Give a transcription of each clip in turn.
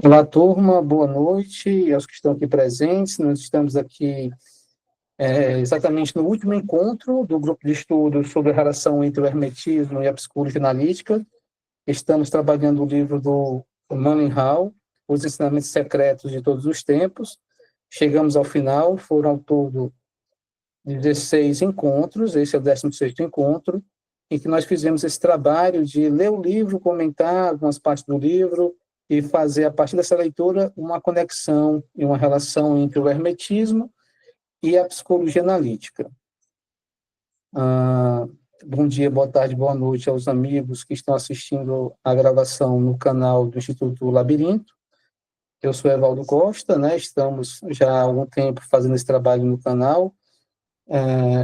Olá, turma, boa noite aos que estão aqui presentes. Nós estamos aqui exatamente no último encontro do grupo de estudos sobre a relação entre o hermetismo e a psicologia analítica. Estamos trabalhando o livro do Manninghall, Os Ensinamentos Secretos de Todos os Tempos. Chegamos ao final, foram ao todo 16 encontros, esse é o 16º encontro, em que nós fizemos esse trabalho de ler o livro, comentar algumas partes do livro, e fazer, a partir dessa leitura, uma conexão e uma relação entre o hermetismo e a psicologia analítica. Bom dia, boa tarde, boa noite aos amigos que estão assistindo a gravação no canal do Instituto Labirinto. Eu sou Evaldo Costa, né? Estamos já há algum tempo fazendo esse trabalho no canal,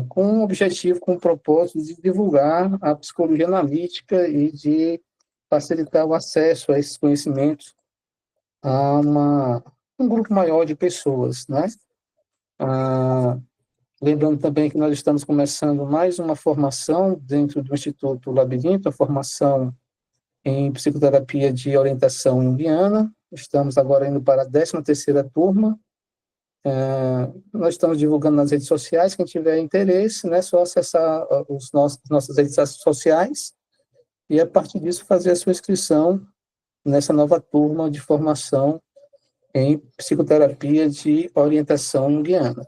com o objetivo, com o propósito de divulgar a psicologia analítica e de facilitar o acesso a esses conhecimentos a um grupo maior de pessoas, né? Lembrando também que nós estamos começando mais uma formação dentro do Instituto Labirinto, a formação em psicoterapia de orientação junguiana. Estamos agora indo para a 13ª turma. Nós estamos divulgando nas redes sociais, quem tiver interesse, né, só acessar nossas redes sociais e, a partir disso, fazer a sua inscrição nessa nova turma de formação em psicoterapia de orientação junguiana.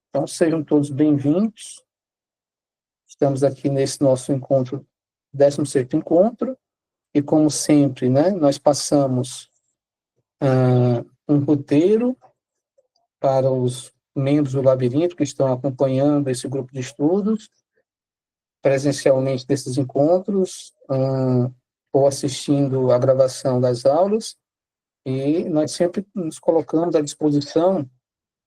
Então, sejam todos bem-vindos. Estamos aqui nesse nosso encontro, 16º encontro, e, como sempre, né, nós passamos um roteiro para os membros do Labirinto que estão acompanhando esse grupo de estudos, presencialmente desses encontros, ou assistindo a gravação das aulas, e nós sempre nos colocamos à disposição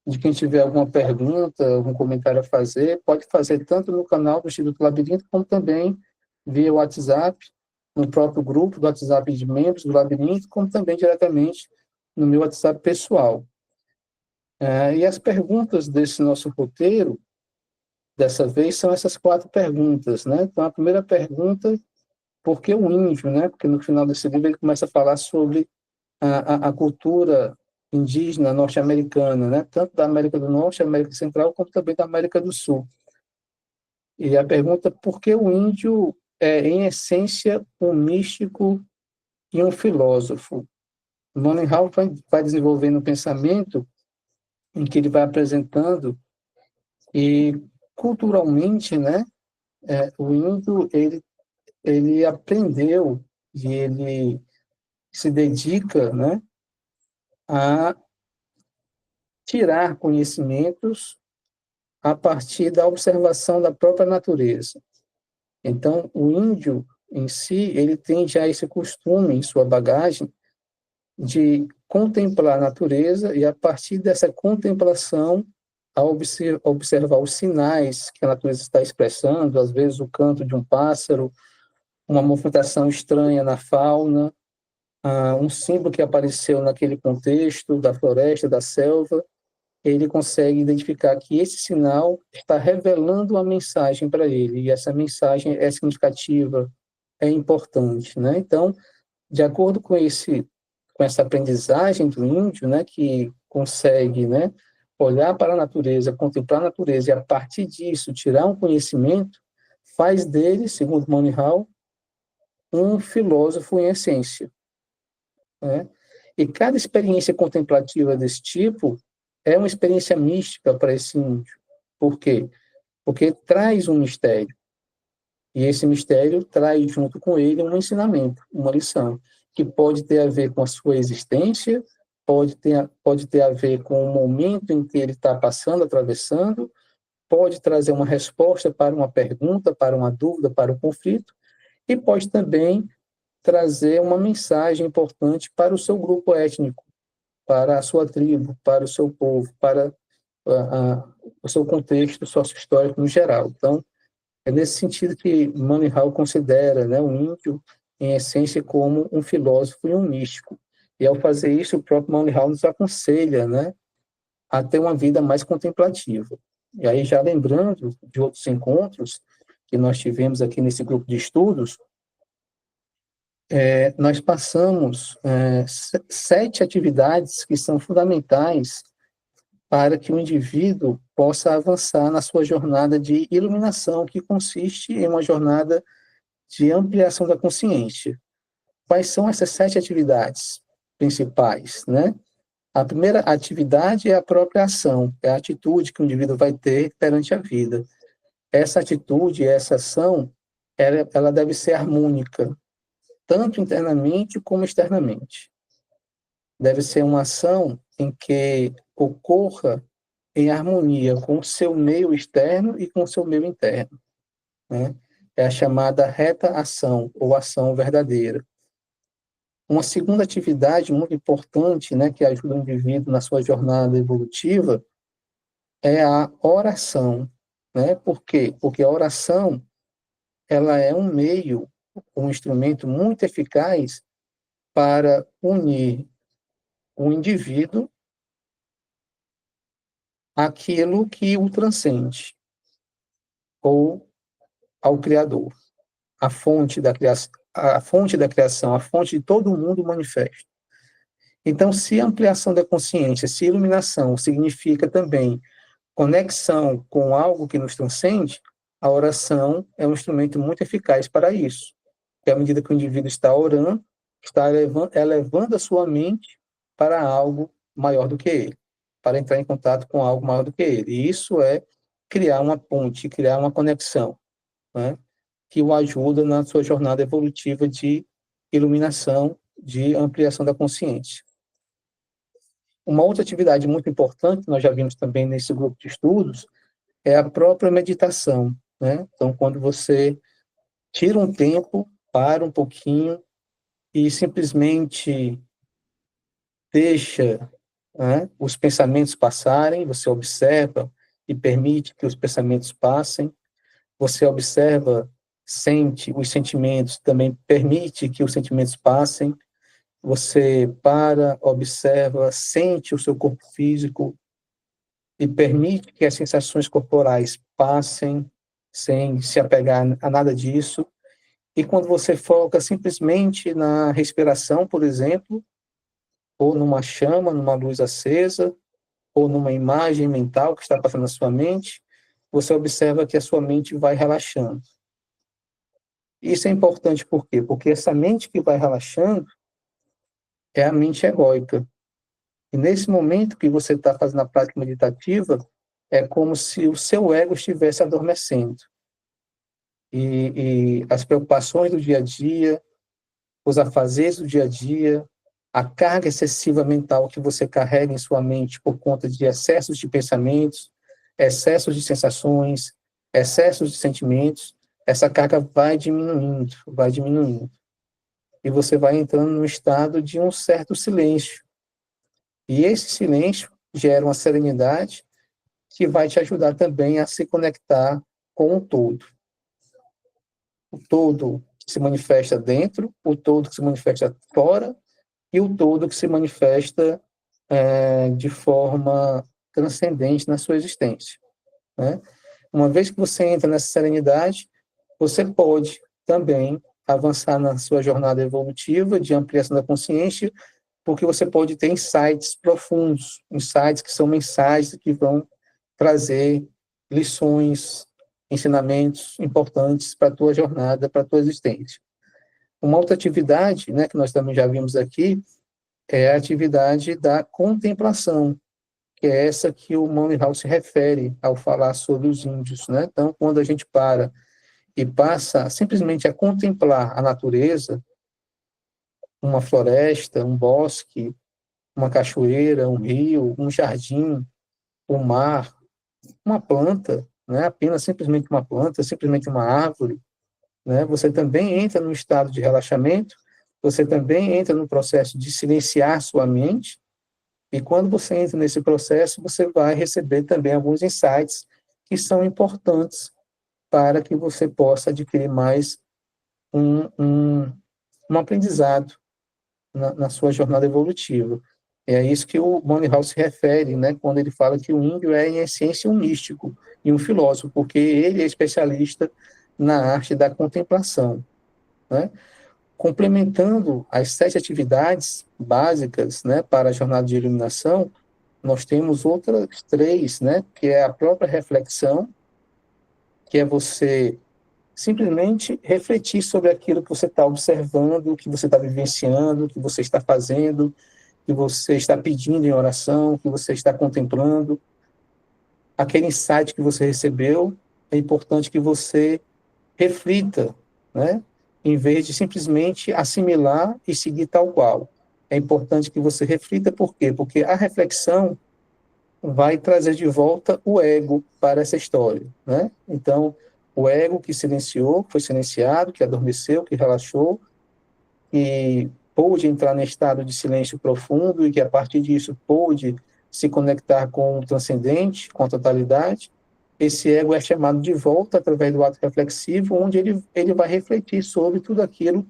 de quem tiver alguma pergunta, algum comentário a fazer, pode fazer tanto no canal do Instituto Labirinto, como também via WhatsApp, no próprio grupo do WhatsApp de membros do Labirinto, como também diretamente no meu WhatsApp pessoal. E as perguntas desse nosso roteiro, dessa vez, são essas 4 perguntas, né? Então, a primeira pergunta, por que o índio, né? Porque no final desse livro ele começa a falar sobre a cultura indígena norte-americana, né? Tanto da América do Norte, América Central, como também da América do Sul. E a pergunta, por que o índio é, em essência, um místico e um filósofo? Manninghall vai desenvolvendo um pensamento em que ele vai apresentando e, culturalmente, né, o índio, ele aprendeu e ele se dedica, né, a tirar conhecimentos a partir da observação da própria natureza. Então, o índio, em si, ele tem já esse costume em sua bagagem de contemplar a natureza e, a partir dessa contemplação, a observar os sinais que a natureza está expressando, às vezes o canto de um pássaro, uma movimentação estranha na fauna, um símbolo que apareceu naquele contexto da floresta, da selva, ele consegue identificar que esse sinal está revelando uma mensagem para ele, e essa mensagem é significativa, é importante, né? Então, de acordo com essa aprendizagem do índio, né, que consegue, né, olhar para a natureza, contemplar a natureza, e a partir disso tirar um conhecimento, faz dele, segundo Manninghall, um filósofo em essência, né? E cada experiência contemplativa desse tipo é uma experiência mística para esse índio. Por quê? Porque traz um mistério. E esse mistério traz junto com ele um ensinamento, uma lição, que pode ter a ver com a sua existência, pode ter a ver com o momento em que ele está passando, atravessando, pode trazer uma resposta para uma pergunta, para uma dúvida, para um conflito, e pode também trazer uma mensagem importante para o seu grupo étnico, para a sua tribo, para o seu povo, para o seu contexto sociohistórico no geral. Então, é nesse sentido que Manninghall considera, né, o índio, em essência, como um filósofo e um místico. E, ao fazer isso, o próprio Manninghall nos aconselha, né, a ter uma vida mais contemplativa. E aí, já lembrando de outros encontros que nós tivemos aqui nesse grupo de estudos, nós passamos 7 atividades que são fundamentais para que o indivíduo possa avançar na sua jornada de iluminação, que consiste em uma jornada de ampliação da consciência. Quais são essas 7 atividades principais, né? A primeira atividade é a própria ação, é a atitude que o indivíduo vai ter perante a vida. Essa atitude, essa ação, ela deve ser harmônica, tanto internamente como externamente. Deve ser uma ação em que ocorra em harmonia com o seu meio externo e com o seu meio interno, né? É a chamada reta ação, ou ação verdadeira. Uma segunda atividade muito importante, né, que ajuda o indivíduo na sua jornada evolutiva, é a oração, né? Por quê? Porque a oração, ela é um meio, um instrumento muito eficaz para unir o indivíduo àquilo que o transcende, ou ao Criador, a fonte da criação, a fonte de todo o mundo manifesto. Então, se ampliação da consciência, se iluminação significa também conexão com algo que nos transcende, a oração é um instrumento muito eficaz para isso. Porque à medida que o indivíduo está orando, está elevando a sua mente para algo maior do que ele, para entrar em contato com algo maior do que ele. E isso é criar uma ponte, criar uma conexão, né, que o ajuda na sua jornada evolutiva de iluminação, de ampliação da consciência. Uma outra atividade muito importante, nós já vimos também nesse grupo de estudos, é a própria meditação, né? Então, quando você tira um tempo, para um pouquinho e simplesmente deixa, né, os pensamentos passarem, você observa e permite que os pensamentos passem, você observa, sente os sentimentos, também permite que os sentimentos passem, você para, observa, sente o seu corpo físico e permite que as sensações corporais passem sem se apegar a nada disso. E quando você foca simplesmente na respiração, por exemplo, ou numa chama, numa luz acesa, ou numa imagem mental que está passando na sua mente, você observa que a sua mente vai relaxando. Isso é importante por quê? Porque essa mente que vai relaxando é a mente egóica. E nesse momento que você está fazendo a prática meditativa, é como se o seu ego estivesse adormecendo. E as preocupações do dia a dia, os afazeres do dia a dia, a carga excessiva mental que você carrega em sua mente por conta de excessos de pensamentos, excessos de sensações, excessos de sentimentos, essa carga vai diminuindo, vai diminuindo. E você vai entrando num estado de um certo silêncio. E esse silêncio gera uma serenidade que vai te ajudar também a se conectar com o todo. O todo que se manifesta dentro, o todo que se manifesta fora, e o todo que se manifesta de forma transcendente na sua existência, né? Uma vez que você entra nessa serenidade, você pode também avançar na sua jornada evolutiva de ampliação da consciência, porque você pode ter insights profundos, insights que são mensagens que vão trazer lições, ensinamentos importantes para a tua jornada, para a tua existência. Uma outra atividade, né, que nós também já vimos aqui, é a atividade da contemplação, que é essa que o Monty Hall se refere ao falar sobre os índios, né? Então, quando a gente para e passa simplesmente a contemplar a natureza, uma floresta, um bosque, uma cachoeira, um rio, um jardim, o mar, uma planta, né? Apenas simplesmente uma planta, simplesmente uma árvore, né? Você também entra num estado de relaxamento, você também entra no processo de silenciar sua mente, e quando você entra nesse processo, você vai receber também alguns insights que são importantes para que você possa adquirir mais um aprendizado na sua jornada evolutiva. É isso que o Monty Hall se refere, né, quando ele fala que o índio é, em essência, um místico e um filósofo, porque ele é especialista na arte da contemplação, né? Complementando as 7 atividades básicas, né, para a jornada de iluminação, nós temos outras 3, né, que é a própria reflexão, que é você simplesmente refletir sobre aquilo que você está observando, que você está vivenciando, que você está fazendo, que você está pedindo em oração, que você está contemplando. Aquele insight que você recebeu, é importante que você reflita, né? Em vez de simplesmente assimilar e seguir tal qual. É importante que você reflita, por quê? Porque a reflexão vai trazer de volta o ego para essa história, né? Então, o ego que silenciou, que foi silenciado, que adormeceu, que relaxou, e pôde entrar em estado de silêncio profundo e que a partir disso pôde se conectar com o transcendente, com a totalidade, esse ego é chamado de volta através do ato reflexivo, onde ele vai refletir sobre tudo aquilo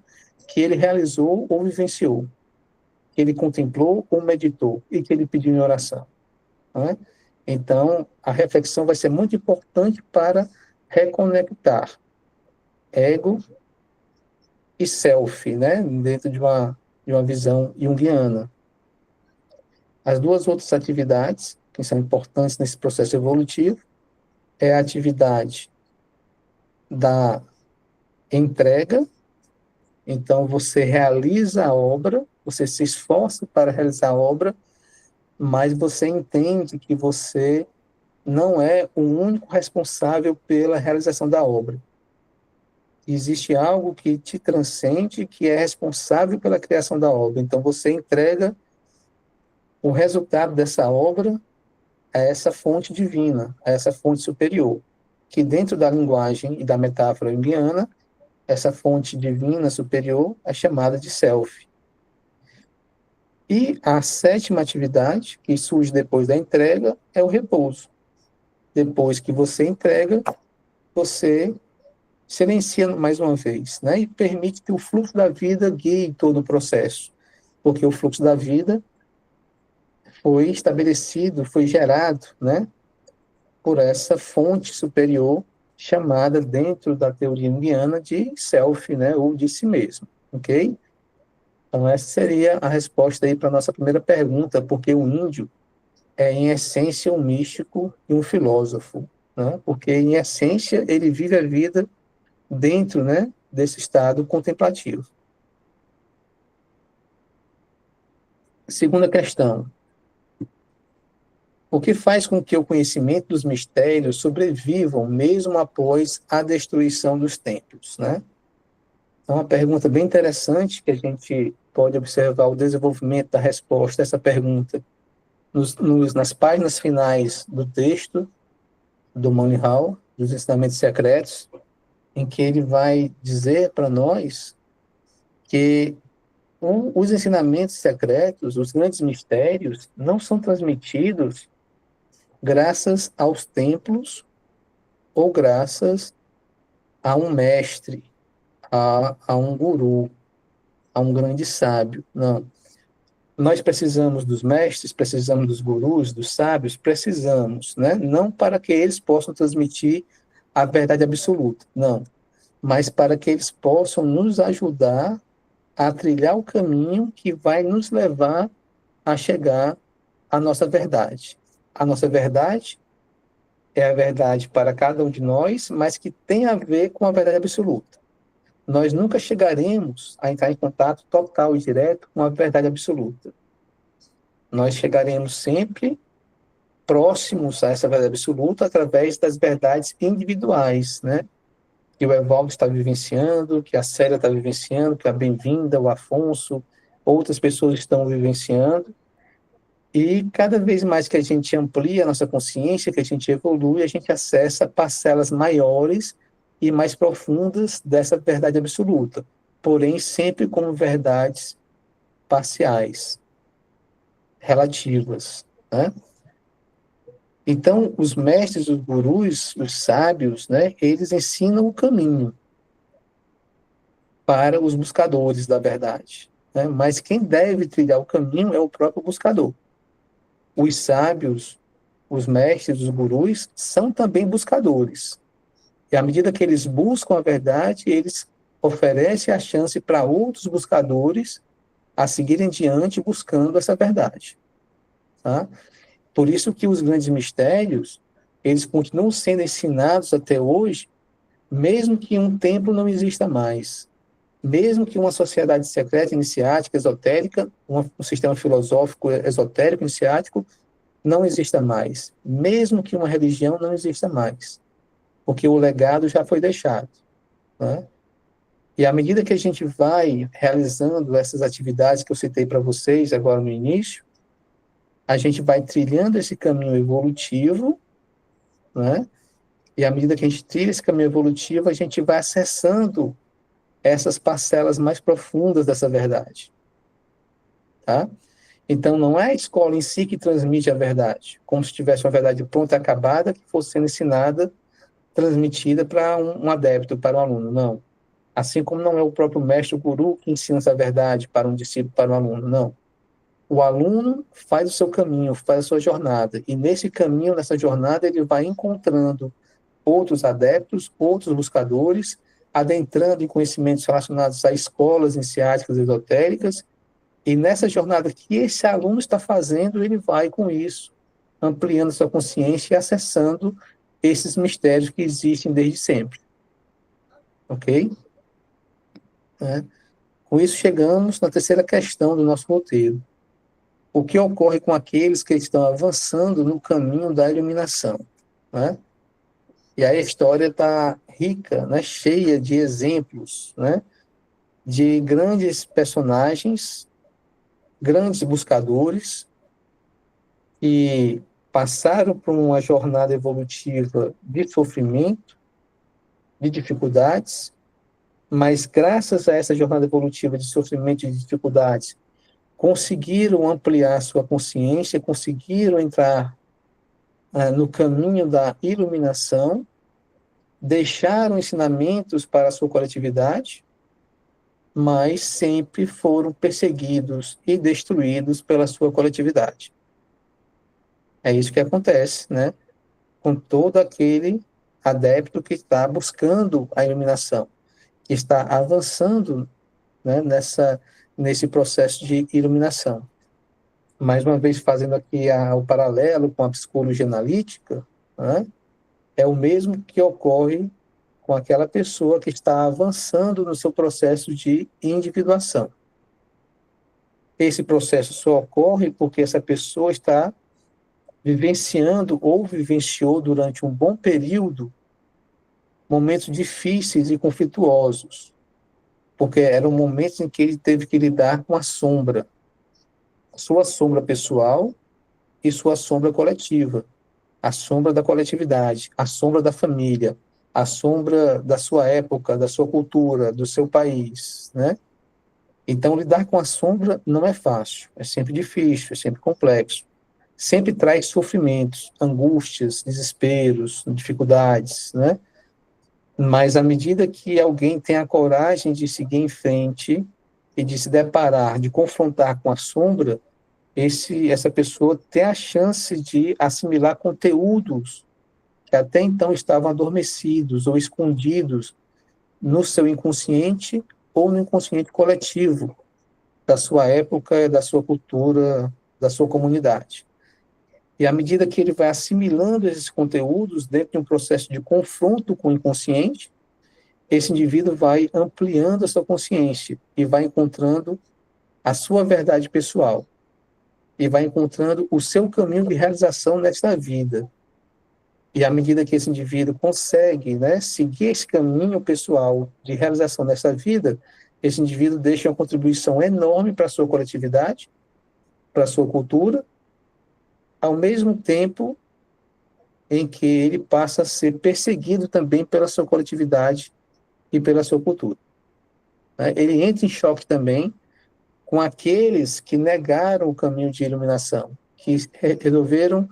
que ele realizou ou vivenciou, que ele contemplou ou meditou e que ele pediu em oração, né? Então, a reflexão vai ser muito importante para reconectar ego e self, né, dentro de uma visão junguiana. As duas outras atividades que são importantes nesse processo evolutivo é a atividade da entrega, então você realiza a obra, você se esforça para realizar a obra, mas você entende que você não é o único responsável pela realização da obra. Existe algo que te transcende, que é responsável pela criação da obra. Então você entrega o resultado dessa obra a essa fonte divina, a essa fonte superior, que dentro da linguagem e da metáfora junguiana, essa fonte divina superior é chamada de self. E a 7ª atividade, que surge depois da entrega, é o repouso. Depois que você entrega, você silencia mais uma vez, né? E permite que o fluxo da vida guie todo o processo, porque o fluxo da vida foi estabelecido, foi gerado, né, por essa fonte superior chamada dentro da teoria junguiana de self, né, ou de si mesmo, ok? Então essa seria a resposta aí para a nossa primeira pergunta, porque o índio é em essência um místico e um filósofo, né? Porque em essência ele vive a vida dentro, né, desse estado contemplativo. Segunda questão: o que faz com que o conhecimento dos mistérios sobrevivam mesmo após a destruição dos templos, né? É uma pergunta bem interessante que a gente pode observar o desenvolvimento da resposta a essa pergunta nas páginas finais do texto do Money Hall, dos Ensinamentos Secretos, em que ele vai dizer para nós que os ensinamentos secretos, os grandes mistérios, não são transmitidos graças aos templos ou graças a um mestre, a um guru, a um grande sábio. Não. Nós precisamos dos mestres, precisamos dos gurus, dos sábios, precisamos, né? Não para que eles possam transmitir a verdade absoluta, não, mas para que eles possam nos ajudar a trilhar o caminho que vai nos levar a chegar à nossa verdade. A nossa verdade é a verdade para cada um de nós, mas que tem a ver com a verdade absoluta. Nós nunca chegaremos a entrar em contato total e direto com a verdade absoluta. Nós chegaremos sempre próximos a essa verdade absoluta através das verdades individuais, né? Que o Evaldo está vivenciando, que a Célia está vivenciando, que a Bem-vinda, o Afonso, outras pessoas estão vivenciando. E cada vez mais que a gente amplia a nossa consciência, que a gente evolui, a gente acessa parcelas maiores e mais profundas dessa verdade absoluta, porém sempre como verdades parciais, relativas, né? Então, os mestres, os gurus, os sábios, né, eles ensinam o caminho para os buscadores da verdade, né? Mas quem deve trilhar o caminho é o próprio buscador. Os sábios, os mestres, os gurus, são também buscadores. E à medida que eles buscam a verdade, eles oferece a chance para outros buscadores a seguirem diante buscando essa verdade. Tá? Por isso que os grandes mistérios, eles continuam sendo ensinados até hoje, mesmo que um templo não exista mais, mesmo que uma sociedade secreta iniciática, esotérica, um sistema filosófico esotérico iniciático não exista mais, mesmo que uma religião não exista mais, porque o legado já foi deixado, né? E à medida que a gente vai realizando essas atividades que eu citei para vocês agora no início, a gente vai trilhando esse caminho evolutivo, né? E à medida que a gente trilha esse caminho evolutivo, a gente vai acessando essas parcelas mais profundas dessa verdade, tá? Então, não é a escola em si que transmite a verdade, como se tivesse uma verdade pronta e acabada que fosse sendo ensinada, transmitida para um adepto, para um aluno, não. Assim como não é o próprio mestre, o guru, que ensina essa verdade para um discípulo, para um aluno, não. O aluno faz o seu caminho, faz a sua jornada, e nesse caminho, nessa jornada, ele vai encontrando outros adeptos, outros buscadores, adentrando em conhecimentos relacionados a escolas iniciáticas esotéricas, e nessa jornada que esse aluno está fazendo, ele vai com isso, ampliando sua consciência e acessando esses mistérios que existem desde sempre. Ok? Com isso, chegamos na terceira questão do nosso roteiro. O que ocorre com aqueles que estão avançando no caminho da iluminação? Né? E aí a história está rica, né? Cheia de exemplos, né? De grandes personagens, grandes buscadores, que passaram por uma jornada evolutiva de sofrimento, de dificuldades, mas graças a essa jornada evolutiva de sofrimento e de dificuldades, conseguiram ampliar sua consciência, conseguiram entrar no caminho da iluminação, deixaram ensinamentos para a sua coletividade, mas sempre foram perseguidos e destruídos pela sua coletividade. É isso que acontece, né? Com todo aquele adepto que está buscando a iluminação, que está avançando, né, nesse processo de iluminação. Mais uma vez, fazendo aqui o paralelo com a psicologia analítica, né, é o mesmo que ocorre com aquela pessoa que está avançando no seu processo de individuação. Esse processo só ocorre porque essa pessoa está vivenciando ou vivenciou durante um bom período momentos difíceis e conflituosos, porque eram momentos em que ele teve que lidar com a sombra, sua sombra pessoal e sua sombra coletiva, a sombra da coletividade, a sombra da família, a sombra da sua época, da sua cultura, do seu país, né? Então, lidar com a sombra não é fácil, é sempre difícil, é sempre complexo. Sempre traz sofrimentos, angústias, desesperos, dificuldades, né? Mas à medida que alguém tem a coragem de seguir em frente e de se deparar, de confrontar com a sombra, essa pessoa tem a chance de assimilar conteúdos que até então estavam adormecidos ou escondidos no seu inconsciente ou no inconsciente coletivo da sua época, da sua cultura, da sua comunidade. E à medida que ele vai assimilando esses conteúdos dentro de um processo de confronto com o inconsciente, esse indivíduo vai ampliando a sua consciência e vai encontrando a sua verdade pessoal e vai encontrando o seu caminho de realização nesta vida. E à medida que esse indivíduo consegue, né, seguir esse caminho pessoal de realização nessa vida, esse indivíduo deixa uma contribuição enorme para a sua coletividade, para a sua cultura, ao mesmo tempo em que ele passa a ser perseguido também pela sua coletividade e pela sua cultura. Ele entra em choque também com aqueles que negaram o caminho de iluminação, que resolveram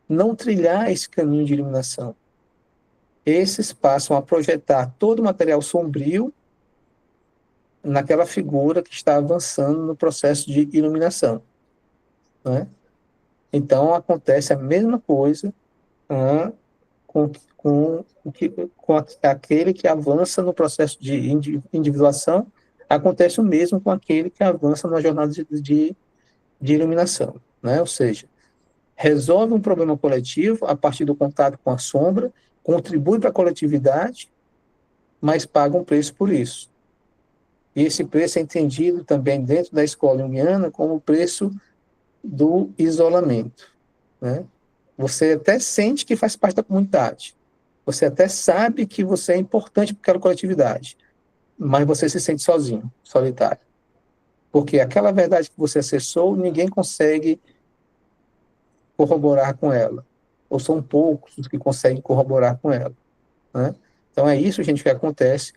não trilhar esse caminho de iluminação. Esses passam a projetar todo o material sombrio naquela figura que está avançando no processo de iluminação. Né? Então, acontece a mesma coisa aquele que avança no processo de individuação, acontece o mesmo com aquele que avança na jornada de iluminação, né? Ou seja, resolve um problema coletivo a partir do contato com a sombra, contribui para a coletividade, mas paga um preço por isso. E esse preço é entendido também dentro da escola junguiana como o preço do isolamento, né? Você até sente que faz parte da comunidade, você até sabe que você é importante para aquela coletividade, mas você se sente sozinho, solitário. Porque aquela verdade que você acessou, ninguém consegue corroborar com ela, ou são poucos os que conseguem corroborar com ela, né? Então é isso, gente, que acontece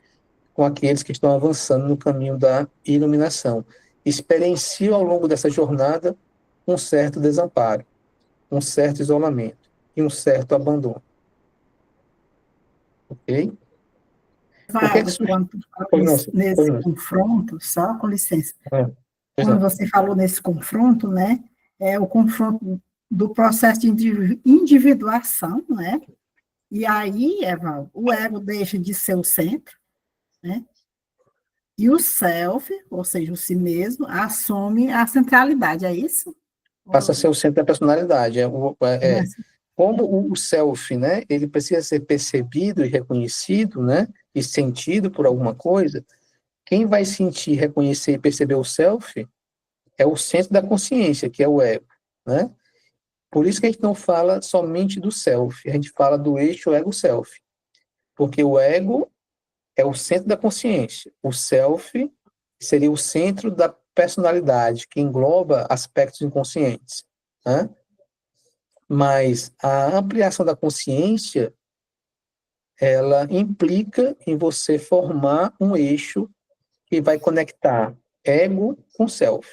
com aqueles que estão avançando no caminho da iluminação. Experienciam ao longo dessa jornada um certo desamparo, um certo isolamento e um certo abandono. Ok? O que é que Valdo, quando tu falou nesse confronto, só com licença, não. quando você falou nesse confronto, né, é o confronto do processo de individuação, né, e aí, Evaldo, o ego deixa de ser o centro, né, e o self, ou seja, o si mesmo, assume a centralidade, é isso? Passa a ser o centro da personalidade. Como o self, né, ele precisa ser percebido e reconhecido, né, e sentido por alguma coisa, quem vai sentir, reconhecer e perceber o self é o centro da consciência, que é o ego, né? Por isso que a gente não fala somente do self, a gente fala do eixo ego-self, porque o ego é o centro da consciência, o self seria o centro da personalidade, que engloba aspectos inconscientes, né? Mas a ampliação da consciência, ela implica em você formar um eixo que vai conectar ego com self,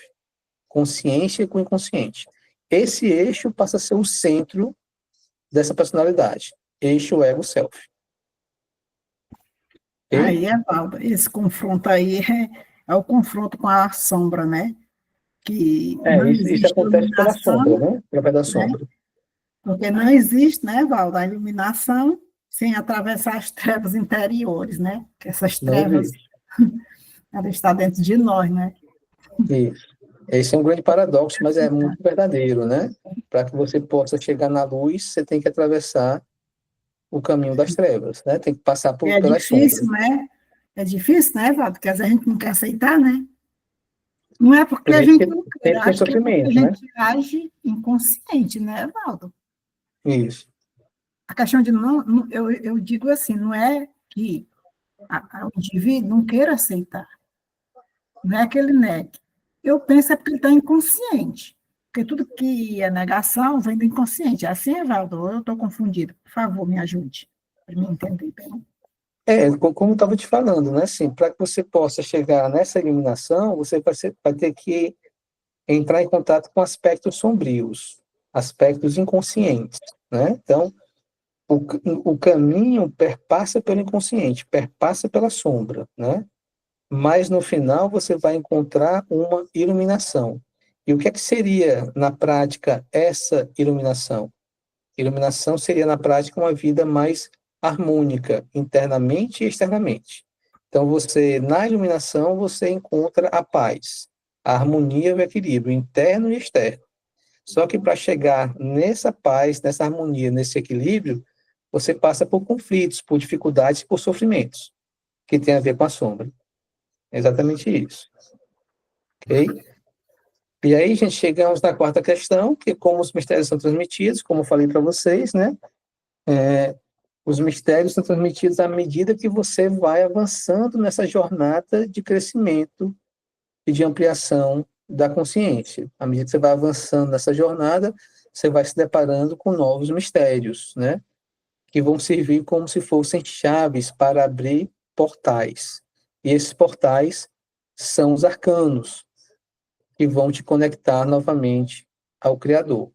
consciência com inconsciente. Esse eixo passa a ser o centro dessa personalidade, eixo ego-self. Aí, Evaldo, esse confronto aí é o confronto com a sombra, né? Que não Isso existe acontece pela sombra, iluminação, né? Através da né? sombra. Porque não existe, né, Valdo, a iluminação sem atravessar as trevas interiores, né? Que essas Não trevas, existe. ela está dentro de nós, né? Isso. Esse é um grande paradoxo, mas é muito verdadeiro, né? Para que você possa chegar na luz, você tem que atravessar o caminho das trevas, né? Tem que passar É pelas sombras. difícil, né? É difícil, né, Valdo? Porque às vezes a gente não quer aceitar, né? Não é porque Por a isso gente que não quer, sempre tem acho que é porque a sofrimento, né? gente age inconsciente, né, Valdo? Isso. A questão de eu digo assim, não é que o indivíduo não queira aceitar, não é que ele negue. Eu penso é porque ele está inconsciente, porque tudo que é negação vem do inconsciente. É assim, Evaldo? Ou eu estou confundido? Por favor, me ajude, para me entender bem. Como eu estava te falando, né? Assim, para que você possa chegar nessa iluminação, você vai ter que entrar em contato com aspectos sombrios, aspectos inconscientes, né? Então, o caminho perpassa pelo inconsciente, perpassa pela sombra, né? Mas no final você vai encontrar uma iluminação. E o que é que seria, na prática, essa iluminação? Iluminação seria, na prática, uma vida mais harmônica, internamente e externamente. Então, na iluminação, você encontra a paz, a harmonia e o equilíbrio interno e externo. Só que para chegar nessa paz, nessa harmonia, nesse equilíbrio, você passa por conflitos, por dificuldades, por sofrimentos, que tem a ver com a sombra. É exatamente isso. Ok? E aí, gente, chegamos na quarta questão, que como os mistérios são transmitidos, como eu falei para vocês, né? Os mistérios são transmitidos à medida que você vai avançando nessa jornada de crescimento e de ampliação da consciência. À medida que você vai avançando nessa jornada, você vai se deparando com novos mistérios, né? Que vão servir como se fossem chaves para abrir portais. E esses portais são os arcanos, que vão te conectar novamente ao Criador,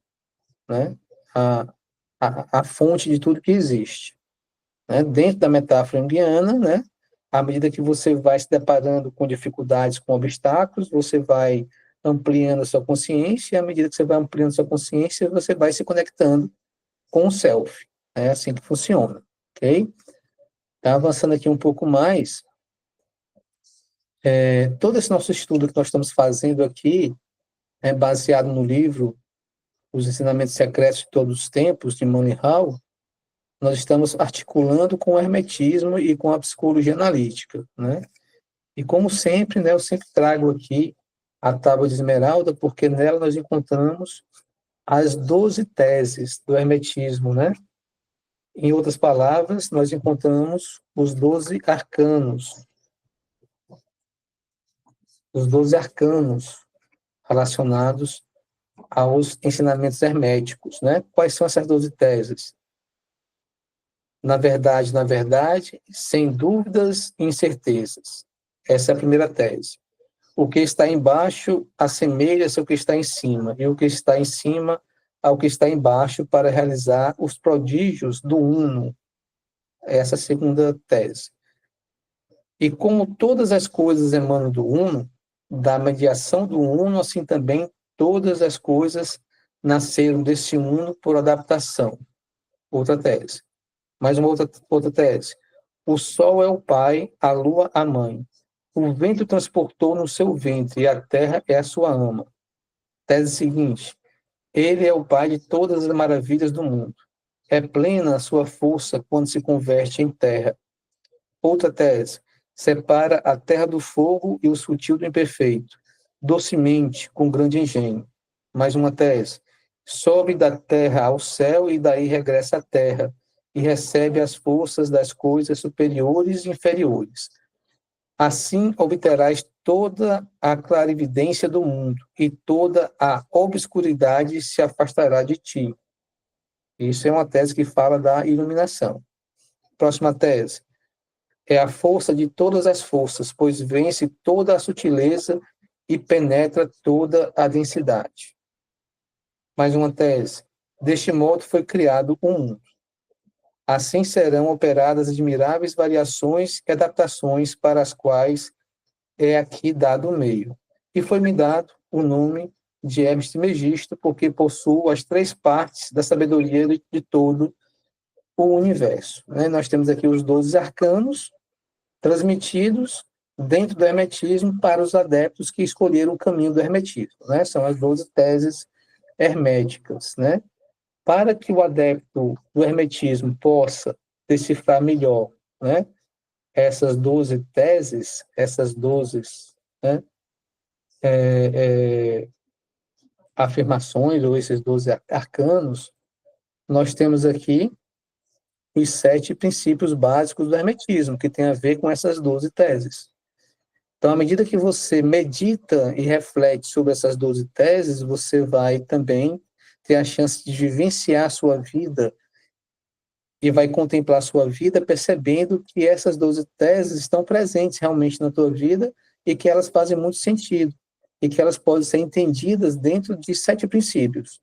né? A fonte de tudo que existe. Né? Dentro da metáfora junguiana, né? À medida que você vai se deparando com dificuldades, com obstáculos, você vai ampliando a sua consciência, e à medida que você vai ampliando a sua consciência, você vai se conectando com o self, É assim que funciona, ok? Tá avançando aqui um pouco mais. Todo esse nosso estudo que nós estamos fazendo aqui é baseado no livro Os Ensinamentos Secretos de Todos os Tempos, de Monty Hall. Nós estamos articulando com o hermetismo e com a psicologia analítica, né? E como sempre, né, eu sempre trago aqui a Tábua de Esmeralda, porque nela nós encontramos as 12 teses do hermetismo, né? Em outras palavras, nós encontramos os 12 arcanos relacionados aos ensinamentos herméticos, né? Quais são essas 12 teses? Na verdade, sem dúvidas e incertezas. Essa é a primeira tese. O que está embaixo assemelha-se ao que está em cima, e o que está em cima ao que está embaixo para realizar os prodígios do Uno. Essa é a segunda tese. E como todas as coisas emanam do Uno, da mediação do Uno, assim também todas as coisas nasceram desse Uno por adaptação. Outra tese. Mais uma outra tese. O Sol é o pai, a Lua a mãe. O vento transportou no seu ventre, e a terra é a sua ama. Tese seguinte. Ele é o pai de todas as maravilhas do mundo. É plena a sua força quando se converte em terra. Outra tese. Separa a terra do fogo e o sutil do imperfeito, docemente, com grande engenho. Mais uma tese. Sobe da terra ao céu e daí regressa à terra, e recebe as forças das coisas superiores e inferiores. Assim obterás toda a clarividência do mundo, e toda a obscuridade se afastará de ti. Isso é uma tese que fala da iluminação. Próxima tese. É a força de todas as forças, pois vence toda a sutileza e penetra toda a densidade. Mais uma tese. Deste modo foi criado o mundo. Assim serão operadas admiráveis variações e adaptações para as quais é aqui dado o meio. E foi-me dado o nome de Hermes Trismegisto, porque possuo as 3 partes da sabedoria de todo o universo. Né? Nós temos aqui os 12 arcanos transmitidos dentro do hermetismo para os adeptos que escolheram o caminho do hermetismo. Né? São as 12 teses herméticas, né? Para que o adepto do hermetismo possa decifrar melhor, né, essas 12 teses, essas 12, né, afirmações, ou esses 12 arcanos, nós temos aqui os 7 princípios básicos do hermetismo, que tem a ver com essas 12 teses. Então, à medida que você medita e reflete sobre essas 12 teses, você vai também ter a chance de vivenciar a sua vida e vai contemplar a sua vida percebendo que essas 12 teses estão presentes realmente na tua vida e que elas fazem muito sentido e que elas podem ser entendidas dentro de 7 princípios,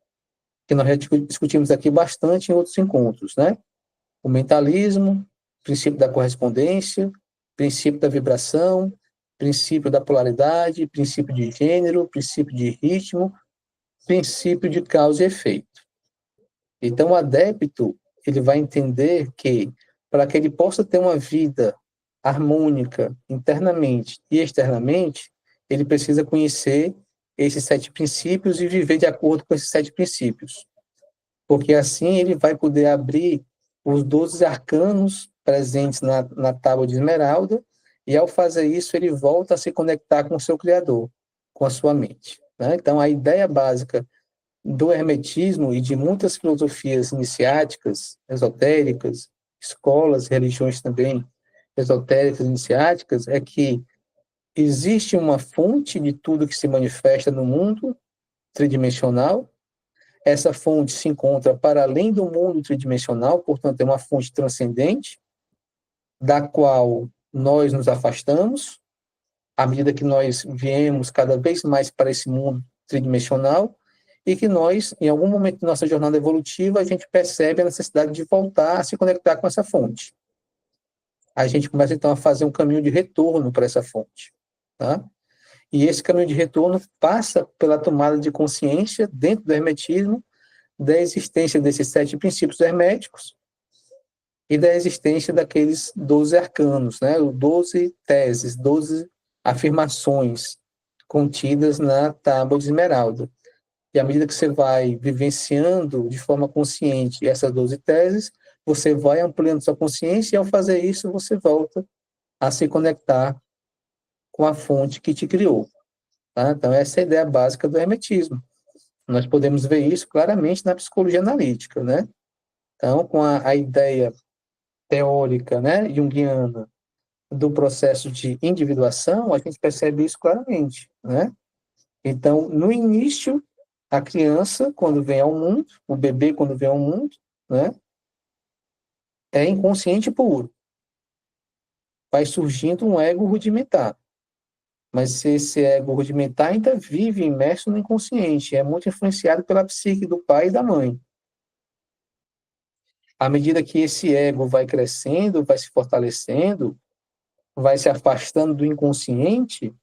que nós já discutimos aqui bastante em outros encontros, né? O mentalismo, princípio da correspondência, princípio da vibração, princípio da polaridade, princípio de gênero, princípio de ritmo, princípio de causa e efeito. Então, o adepto, ele vai entender que, para que ele possa ter uma vida harmônica internamente e externamente, ele precisa conhecer esses 7 princípios e viver de acordo com esses 7 princípios. Porque assim ele vai poder abrir os 12 arcanos presentes na Tábua de Esmeralda, e ao fazer isso, ele volta a se conectar com o seu Criador, com a sua mente. Né? Então, a ideia básica do hermetismo e de muitas filosofias iniciáticas, esotéricas, escolas, religiões também esotéricas, iniciáticas, é que existe uma fonte de tudo que se manifesta no mundo tridimensional. Essa fonte se encontra para além do mundo tridimensional, portanto, é uma fonte transcendente, da qual nós nos afastamos, à medida que nós viemos cada vez mais para esse mundo tridimensional, e que nós, em algum momento da nossa jornada evolutiva, a gente percebe a necessidade de voltar a se conectar com essa fonte. A gente começa, então, a fazer um caminho de retorno para essa fonte. Tá? E esse caminho de retorno passa pela tomada de consciência, dentro do hermetismo, da existência desses 7 princípios herméticos, e da existência daqueles 12 arcanos, né? 12 teses, 12 afirmações contidas na Tábua de Esmeralda. E à medida que você vai vivenciando de forma consciente essas 12 teses, você vai ampliando sua consciência e, ao fazer isso, você volta a se conectar com a fonte que te criou. Tá? Então, essa é a ideia básica do hermetismo. Nós podemos ver isso claramente na psicologia analítica, né? Então, com a ideia teórica, né, junguiana, do processo de individuação, a gente percebe isso claramente, né? Então, no início, a criança, quando vem ao mundo, o bebê, quando vem ao mundo, né, é inconsciente puro. Vai surgindo um ego rudimentar. Mas esse ego rudimentar ainda vive imerso no inconsciente, é muito influenciado pela psique do pai e da mãe. À medida que esse ego vai crescendo, vai se fortalecendo, vai se afastando do inconsciente,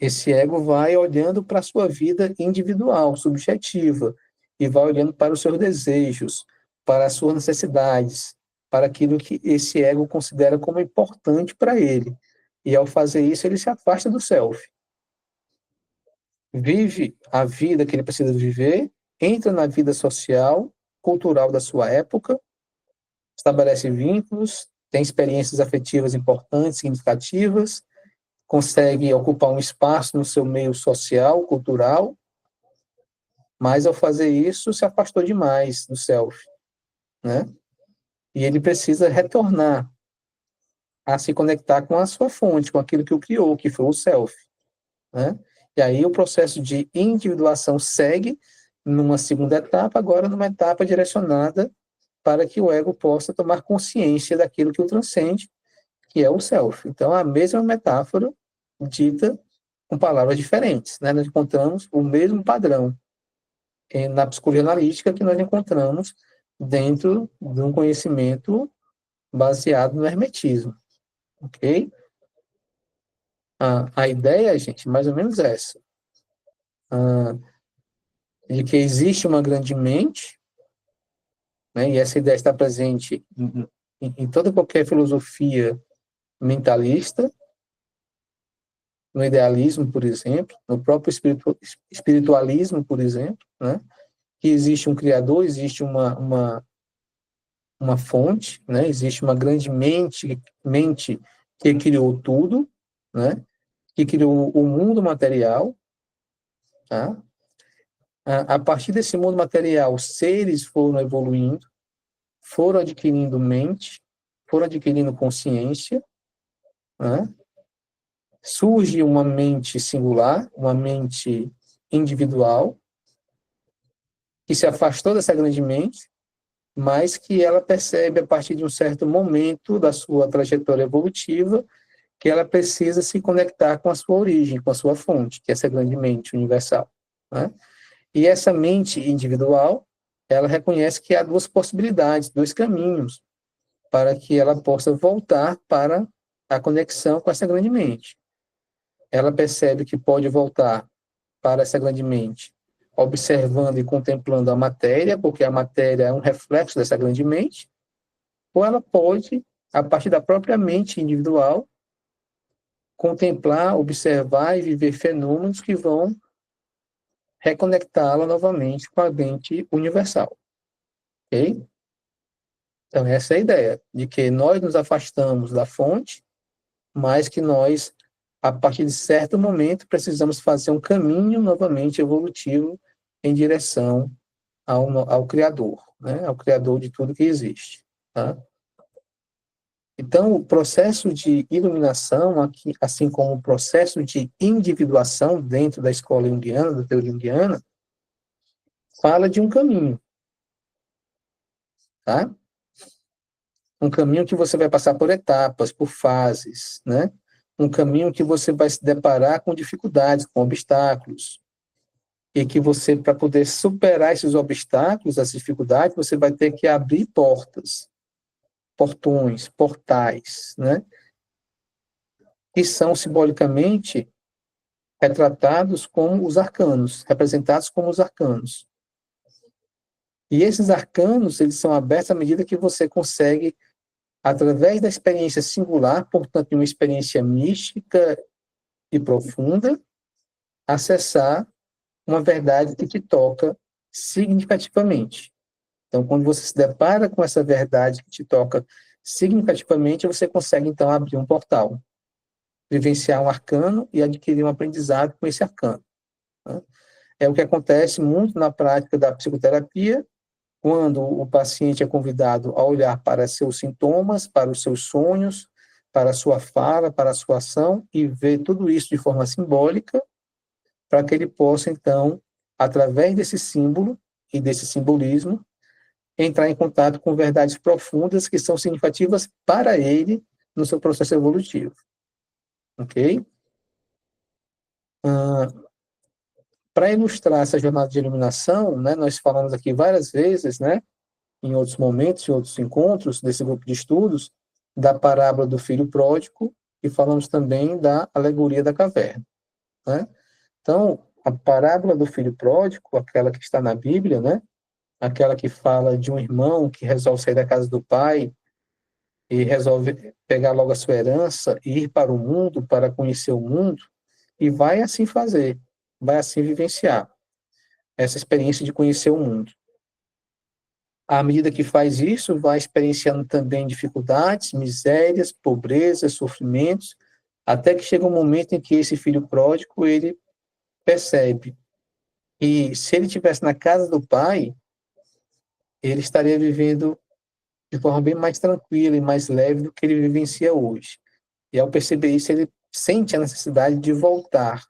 esse ego vai olhando para a sua vida individual, subjetiva, e vai olhando para os seus desejos, para as suas necessidades, para aquilo que esse ego considera como importante para ele. E ao fazer isso, ele se afasta do self. Vive a vida que ele precisa viver, entra na vida social, cultural da sua época, estabelece vínculos, tem experiências afetivas importantes, significativas, consegue ocupar um espaço no seu meio social, cultural, mas ao fazer isso se afastou demais do self, né? E ele precisa retornar a se conectar com a sua fonte, com aquilo que o criou, que foi o self, né? E aí o processo de individuação segue numa segunda etapa, agora numa etapa direcionada para que o ego possa tomar consciência daquilo que o transcende, que é o self. Então, a mesma metáfora dita com palavras diferentes, né? Nós encontramos o mesmo padrão na psicologia analítica que nós encontramos dentro de um conhecimento baseado no hermetismo, ok? A ideia, gente, mais ou menos essa, de que existe uma grande mente, né? E essa ideia está presente em toda e qualquer filosofia mentalista, no idealismo, por exemplo, no próprio espiritualismo, por exemplo, né? Que existe um criador, existe uma fonte, né? Existe uma grande mente que criou tudo, né? Que criou o mundo material, tá? A partir desse mundo material, seres foram evoluindo, foram adquirindo mente, foram adquirindo consciência, né? Surge uma mente singular, uma mente individual, que se afastou dessa grande mente, mas que ela percebe, a partir de um certo momento da sua trajetória evolutiva, que ela precisa se conectar com a sua origem, com a sua fonte, que é essa grande mente universal, né? E essa mente individual, ela reconhece que há duas possibilidades, dois caminhos, para que ela possa voltar para a conexão com essa grande mente. Ela percebe que pode voltar para essa grande mente, observando e contemplando a matéria, porque a matéria é um reflexo dessa grande mente, ou ela pode, a partir da própria mente individual, contemplar, observar e viver fenômenos que vão reconectá-la novamente com a mente universal. Ok? Então, essa é a ideia, de que nós nos afastamos da fonte, mas que nós, a partir de certo momento, precisamos fazer um caminho novamente evolutivo em direção ao Criador, né? Ao Criador de tudo que existe. Tá? Então, o processo de iluminação, aqui, assim como o processo de individuação dentro da escola junguiana, da teoria junguiana, fala de um caminho, tá? Um caminho que você vai passar por etapas, por fases, né? Um caminho que você vai se deparar com dificuldades, com obstáculos, e que você, para poder superar esses obstáculos, essas dificuldades, você vai ter que abrir portas, portões, portais, né? Que são simbolicamente retratados como os arcanos, representados como os arcanos. E esses arcanos, eles são abertos à medida que você consegue, através da experiência singular, portanto, de uma experiência mística e profunda, acessar uma verdade que te toca significativamente. Então, quando você se depara com essa verdade que te toca significativamente, você consegue, então, abrir um portal, vivenciar um arcano e adquirir um aprendizado com esse arcano, né? É o que acontece muito na prática da psicoterapia, quando o paciente é convidado a olhar para seus sintomas, para os seus sonhos, para a sua fala, para a sua ação, e ver tudo isso de forma simbólica, para que ele possa, então, através desse símbolo e desse simbolismo, entrar em contato com verdades profundas que são significativas para ele no seu processo evolutivo. Ok? Para ilustrar essa jornada de iluminação, né, nós falamos aqui várias vezes, né, em outros momentos, em outros encontros desse grupo de estudos, da parábola do filho pródigo, e falamos também da alegoria da caverna, né? Então, a parábola do filho pródigo, aquela que está na Bíblia, né, aquela que fala de um irmão que resolve sair da casa do pai e resolve pegar logo a sua herança e ir para o mundo, para conhecer o mundo, e vai assim fazer, vai assim vivenciar essa experiência de conhecer o mundo. À medida que faz isso, vai experienciando também dificuldades, misérias, pobrezas, sofrimentos, até que chega um momento em que esse filho pródigo, ele percebe que se ele estivesse na casa do pai, ele estaria vivendo de forma bem mais tranquila e mais leve do que ele vivencia hoje. E ao perceber isso, ele sente a necessidade de voltar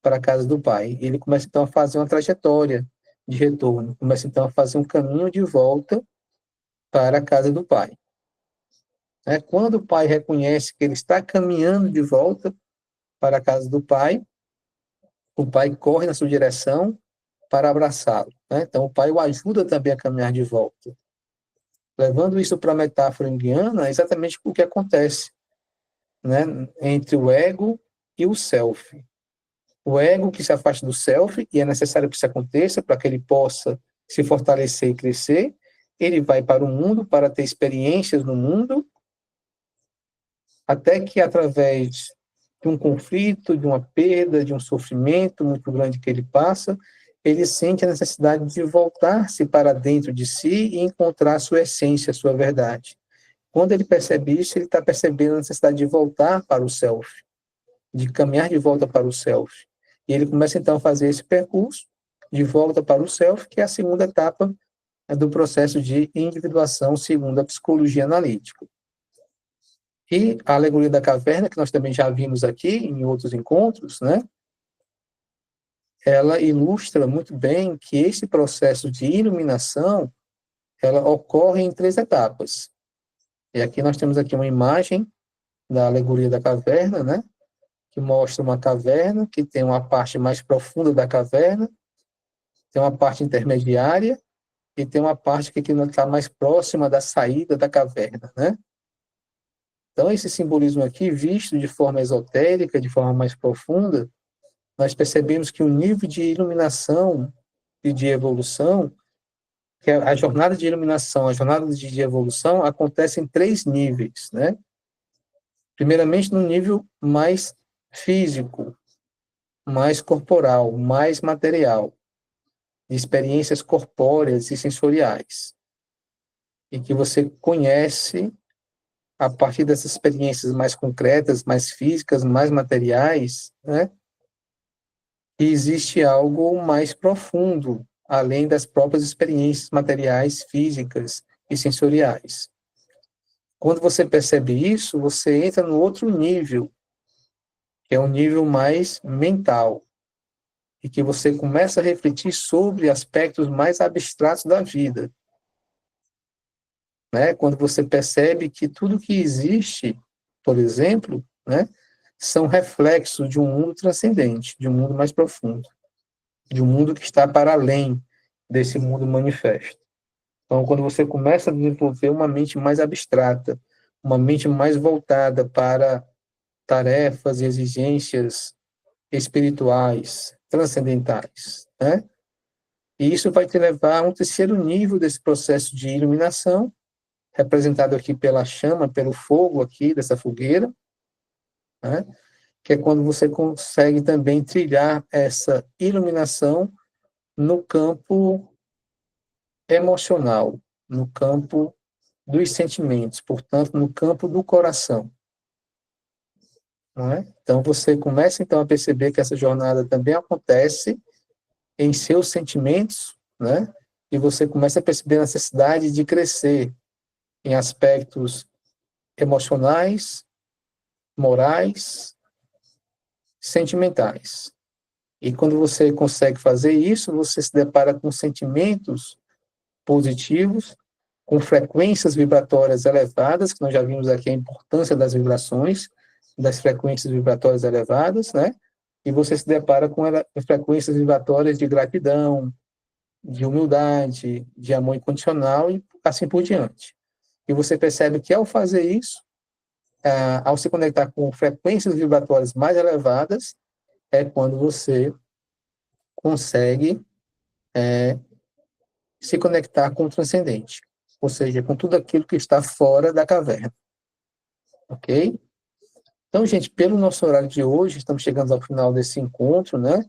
para a casa do pai. Ele começa então a fazer uma trajetória de retorno, começa então a fazer um caminho de volta para a casa do pai. Quando o pai reconhece que ele está caminhando de volta para a casa do pai, o pai corre na sua direção para abraçá-lo. Então, o pai o ajuda também a caminhar de volta. Levando isso para a metáfora indiana, é exatamente o que acontece, né, entre o ego e o self. O ego que se afasta do self, e é necessário que isso aconteça para que ele possa se fortalecer e crescer, ele vai para o mundo para ter experiências no mundo, até que através de um conflito, de uma perda, de um sofrimento muito grande que ele passa, ele sente a necessidade de voltar-se para dentro de si e encontrar a sua essência, a sua verdade. Quando ele percebe isso, ele está percebendo a necessidade de voltar para o self, de caminhar de volta para o self. E ele começa, então, a fazer esse percurso de volta para o self, que é a segunda etapa do processo de individuação segundo a psicologia analítica. E a alegoria da caverna, que nós também já vimos aqui em outros encontros, né? Ela ilustra muito bem que esse processo de iluminação, ela ocorre em 3 etapas. E aqui nós temos aqui uma imagem da alegoria da caverna, né? Que mostra uma caverna, que tem uma parte mais profunda da caverna, tem uma parte intermediária, e tem uma parte que está mais próxima da saída da caverna, né? Então, esse simbolismo aqui, visto de forma esotérica, de forma mais profunda, nós percebemos que o nível de iluminação e de evolução, que a jornada de iluminação, a jornada de evolução, acontece em 3 níveis, né? Primeiramente, no nível mais físico, mais corporal, mais material, de experiências corpóreas e sensoriais, e que você conhece, a partir dessas experiências mais concretas, mais físicas, mais materiais, né? E existe algo mais profundo, além das próprias experiências materiais, físicas e sensoriais. Quando você percebe isso, você entra no outro nível, que é um nível mais mental, e que você começa a refletir sobre aspectos mais abstratos da vida, né? Quando você percebe que tudo que existe, por exemplo, né, são reflexos de um mundo transcendente, de um mundo mais profundo, de um mundo que está para além desse mundo manifesto. Então, quando você começa a desenvolver uma mente mais abstrata, uma mente mais voltada para tarefas e exigências espirituais, transcendentais, né? E isso vai te levar a um terceiro nível desse processo de iluminação, representado aqui pela chama, pelo fogo aqui dessa fogueira, né? Que é quando você consegue também trilhar essa iluminação no campo emocional, no campo dos sentimentos, portanto, no campo do coração. Não é? Então, você começa, então, a perceber que essa jornada também acontece em seus sentimentos, né? E você começa a perceber a necessidade de crescer em aspectos emocionais, morais, sentimentais. E quando você consegue fazer isso, você se depara com sentimentos positivos, com frequências vibratórias elevadas, que nós já vimos aqui a importância das vibrações, das frequências vibratórias elevadas, né? E você se depara com frequências vibratórias de gratidão, de humildade, de amor incondicional e assim por diante. E você percebe que ao fazer isso, ao se conectar com frequências vibratórias mais elevadas, é quando você consegue se conectar com o transcendente, ou seja, com tudo aquilo que está fora da caverna. Ok? Então, gente, pelo nosso horário de hoje, estamos chegando ao final desse encontro, né?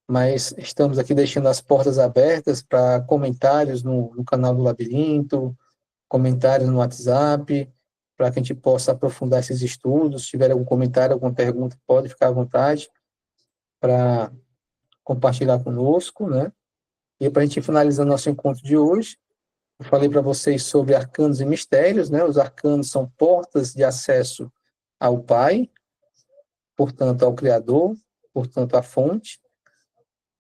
Mas estamos aqui deixando as portas abertas para comentários no canal do Labirinto, comentários no WhatsApp, para que a gente possa aprofundar esses estudos. Se tiver algum comentário, alguma pergunta, pode ficar à vontade para compartilhar conosco, né? E para a gente finalizar nosso encontro de hoje, eu falei para vocês sobre arcanos e mistérios, né? Os arcanos são portas de acesso ao Pai, portanto, ao Criador, portanto, à fonte.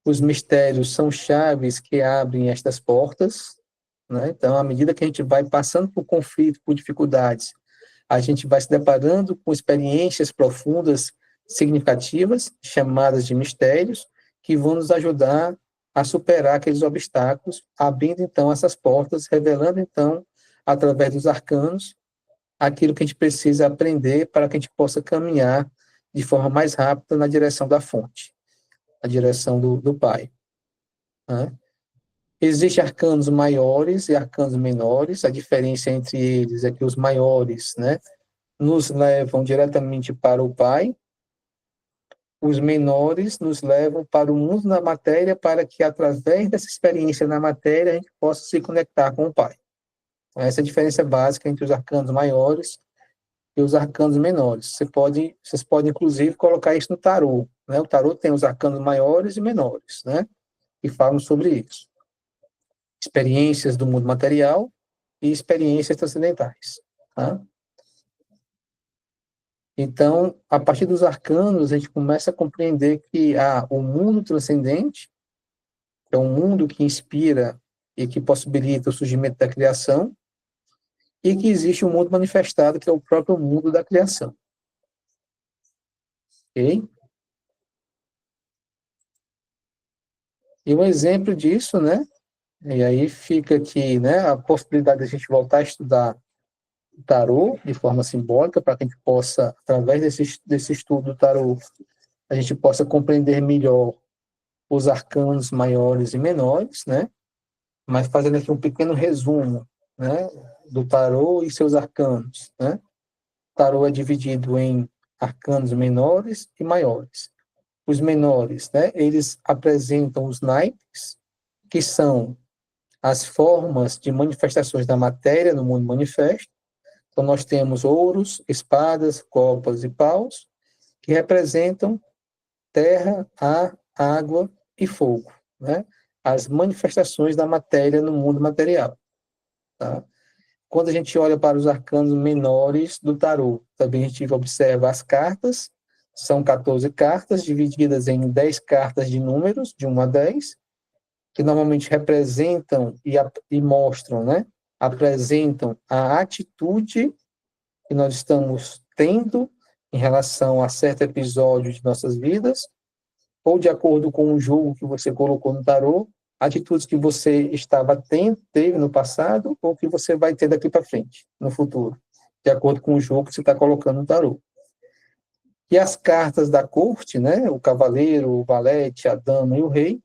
Os mistérios são chaves que abrem estas portas, né? Então, à medida que a gente vai passando por conflito, por dificuldades, a gente vai se deparando com experiências profundas, significativas, chamadas de mistérios, que vão nos ajudar a superar aqueles obstáculos, abrindo, então, essas portas, revelando, então, através dos arcanos, aquilo que a gente precisa aprender para que a gente possa caminhar de forma mais rápida na direção da fonte, na direção do Pai. Né? Existem arcanos maiores e arcanos menores. A diferença entre eles é que os maiores, né, nos levam diretamente para o Pai. Os menores nos levam para o mundo da matéria, para que, através dessa experiência na matéria, a gente possa se conectar com o Pai. Então, essa é a diferença básica entre os arcanos maiores e os arcanos menores. Vocês podem, inclusive, colocar isso no tarô. Né? O tarô tem os arcanos maiores e menores, né, que falam sobre isso. Experiências do mundo material e experiências transcendentais. Tá? Então, a partir dos arcanos, a gente começa a compreender que o mundo transcendente é um mundo que inspira e que possibilita o surgimento da criação, e que existe um mundo manifestado, que é o próprio mundo da criação. Ok? E um exemplo disso, né? E aí fica aqui, né, a possibilidade de a gente voltar a estudar o tarô de forma simbólica, para que a gente possa, através desse estudo do tarô, a gente possa compreender melhor os arcanos maiores e menores, né? Mas fazendo aqui um pequeno resumo, né, do tarô e seus arcanos, né? O tarô é dividido em arcanos menores e maiores. Os menores, né, eles apresentam os naipes, que são as formas de manifestações da matéria no mundo manifesto. Então, nós temos ouros, espadas, copas e paus, que representam terra, ar, água e fogo, né? As manifestações da matéria no mundo material. Tá? Quando a gente olha para os arcanos menores do tarô, também a gente observa as cartas. São 14 cartas, divididas em 10 cartas de números, de 1 a 10, que normalmente representam e mostram, né? Apresentam a atitude que nós estamos tendo em relação a certo episódio de nossas vidas, ou de acordo com o jogo que você colocou no tarô, atitudes que você teve no passado, ou que você vai ter daqui para frente, no futuro, de acordo com o jogo que você está colocando no tarô. E as cartas da corte, né, o cavaleiro, o valete, a dama e o rei,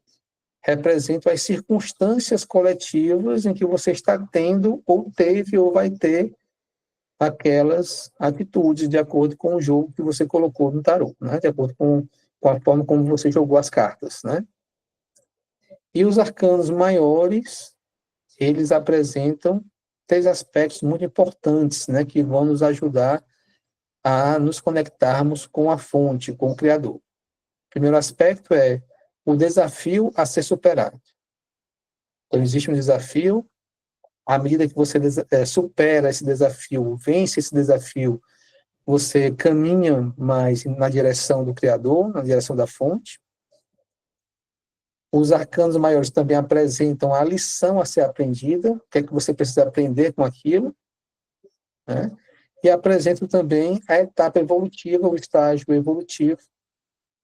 representam as circunstâncias coletivas em que você está tendo, ou teve, ou vai ter aquelas atitudes de acordo com o jogo que você colocou no tarô, né? De acordo com a forma como você jogou as cartas, né? E os arcanos maiores, eles apresentam 3 aspectos muito importantes, né? Que vão nos ajudar a nos conectarmos com a fonte, com o Criador. O primeiro aspecto é o desafio a ser superado. Então, existe um desafio, à medida que você supera esse desafio, vence esse desafio, você caminha mais na direção do Criador, na direção da fonte. Os arcanos maiores também apresentam a lição a ser aprendida, o que é que você precisa aprender com aquilo, né? E apresentam também a etapa evolutiva, o estágio evolutivo,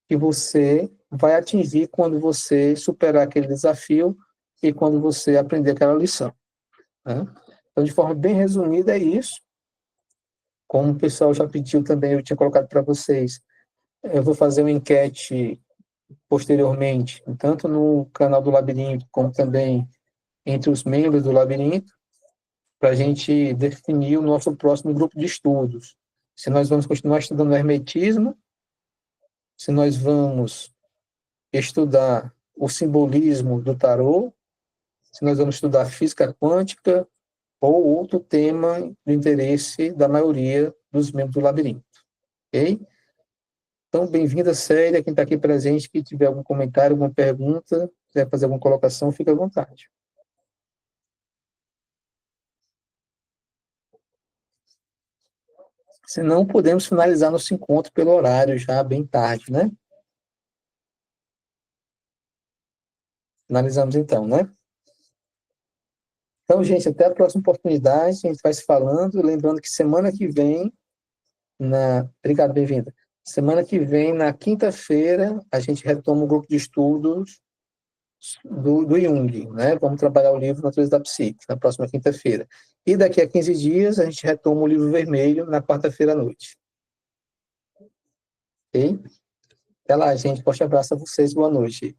que você vai atingir quando você superar aquele desafio e quando você aprender aquela lição, né? Então, de forma bem resumida, é isso. Como o pessoal já pediu também, eu tinha colocado para vocês, eu vou fazer uma enquete posteriormente, tanto no canal do Labirinto, como também entre os membros do Labirinto, para a gente definir o nosso próximo grupo de estudos. Se nós vamos continuar estudando o hermetismo, se nós vamos estudar o simbolismo do tarô, se nós vamos estudar física quântica ou outro tema de interesse da maioria dos membros do Labirinto. Ok? Então, bem-vinda, Célia, quem está aqui presente, que tiver algum comentário, alguma pergunta, quiser fazer alguma colocação, fique à vontade. Se não, podemos finalizar nosso encontro pelo horário, já bem tarde, né? Finalizamos então, né? Então, gente, até a próxima oportunidade, a gente vai se falando, lembrando que semana que vem, Obrigado, bem-vinda. Semana que vem, na quinta-feira, a gente retoma o grupo de estudos do Jung, né? Vamos trabalhar o livro Natureza da Psique, na próxima quinta-feira. E daqui a 15 dias, a gente retoma o livro vermelho na quarta-feira à noite. Ok? Até lá, gente. Forte abraço a vocês. Boa noite.